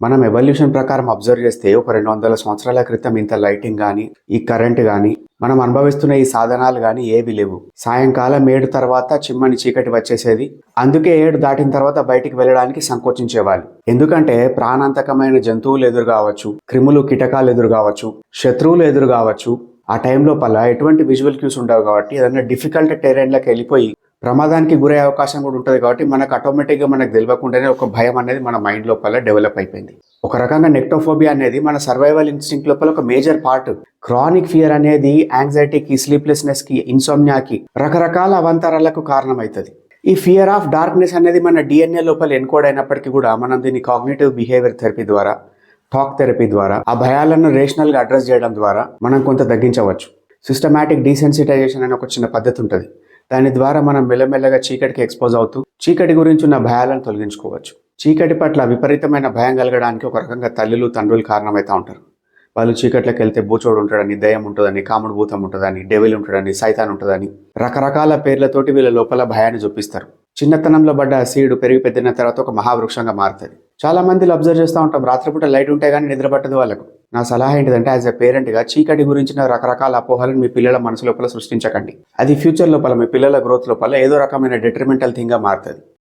మనం ఎవల్యూషన్ ప్రకారం అబ్జర్వ్ చేస్తే ఒక 200 సంవత్సరాల క్రితం ఇంత లైటింగ్ కానీ ఈ కరెంట్ కానీ మనం అనుభవిస్తున్న ఈ సాధనాలు కానీ ఏవి లేవు. సాయంకాలం 7 తర్వాత చిమ్మని చీకటి వచ్చేసేది. అందుకే 7 దాటిన తర్వాత బయటికి వెళ్ళడానికి సంకోచించేవాళ్ళు. ఎందుకంటే ప్రాణాంతకమైన జంతువులు ఎదురు కావచ్చు, క్రిములు కీటకాలు ఎదురు కావచ్చు, శత్రువులు ఎదురు కావచ్చు. ఆ టైం లోపల ఎటువంటి విజువల్ క్యూస్ ఉండవు కాబట్టి ఏదైనా డిఫికల్ట్ టెరైన్లకు వెళ్ళిపోయి ప్రమాదానికి గురే అవకాశం కూడా ఉంటుంది కాబట్టి మనకు ఆటోమేటిక్గా మనకు తెలియకుండానే ఒక భయం అనేది మన మైండ్ లోపల డెవలప్ అయిపోయింది. ఒక రకంగా నెక్టోఫోబియా అనేది మన సర్వైవల్ ఇన్స్టింక్ట్ లోపల ఒక మేజర్ పార్ట్. క్రానిక్ ఫియర్ అనేది యాంగ్జైటీకి, స్లీప్లెస్నెస్కి, ఇన్సోమ్నియాకి, రకరకాల అవాంతరాలకు కారణమవుతుంది. ఈ ఫియర్ ఆఫ్ డార్క్నెస్ అనేది మన డిఎన్ఏ లోపల ఎన్కోడ్ అయినప్పటికీ కూడా మనం దీన్ని కాగ్నిటివ్ బిహేవియర్ థెరపీ ద్వారా, టాక్ థెరపీ ద్వారా, ఆ భయాలను రేషనల్గా అడ్రస్ చేయడం ద్వారా మనం కొంత తగ్గించవచ్చు. సిస్టమాటిక్ డీసెన్సిటైజేషన్ అనే ఒక చిన్న పద్ధతి ఉంటుంది. దాని ద్వారా మనం మెల్లమెల్లగా చీకటికి ఎక్స్పోజ్ అవుతూ చీకటి గురించి ఉన్న భయాలను తొలగించుకోవచ్చు. చీకటి పట్ల విపరీతమైన భయం కలగడానికి ఒక రకంగా తల్లులు, తండ్రులు కారణమవుతూ ఉంటారు. వాళ్ళు చీకట్లోకి వెళ్తే బూచోడు ఉంటాడని, దయ్యం ఉంటుందని, కాముడు భూతం ఉంటుందని, డెవిల్ ఉంటాడని, సైతాన్ ఉంటుందని రకరకాల పేర్లతోటి వీళ్ళ లోపల భయాన్ని చూపిస్తారు. చిన్నతనంలో పడ్డ సీడు పెరిగి పెద్దిన తర్వాత ఒక మహావృక్షంగా మారుతుంది. చాలా మందిలో అబ్జర్వ్ చేస్తూ ఉంటాం, రాత్రిపూట లైట్ ఉంటే కానీ నిద్ర పట్టదు వాళ్ళకు. నా సలహా ఏంటిదంటే, యాజ్ ఎ పేరెంట్గా చీకటి గురించిన రకరకాల అపోహలను మీ పిల్లల మనసు లోపల సృష్టించకండి. అది ఫ్యూచర్ లోపల మీ పిల్లల గ్రోత్ లోపల ఏదో రకమైన డెట్రిమెంటల్ థింగ్గా మారుతుంది.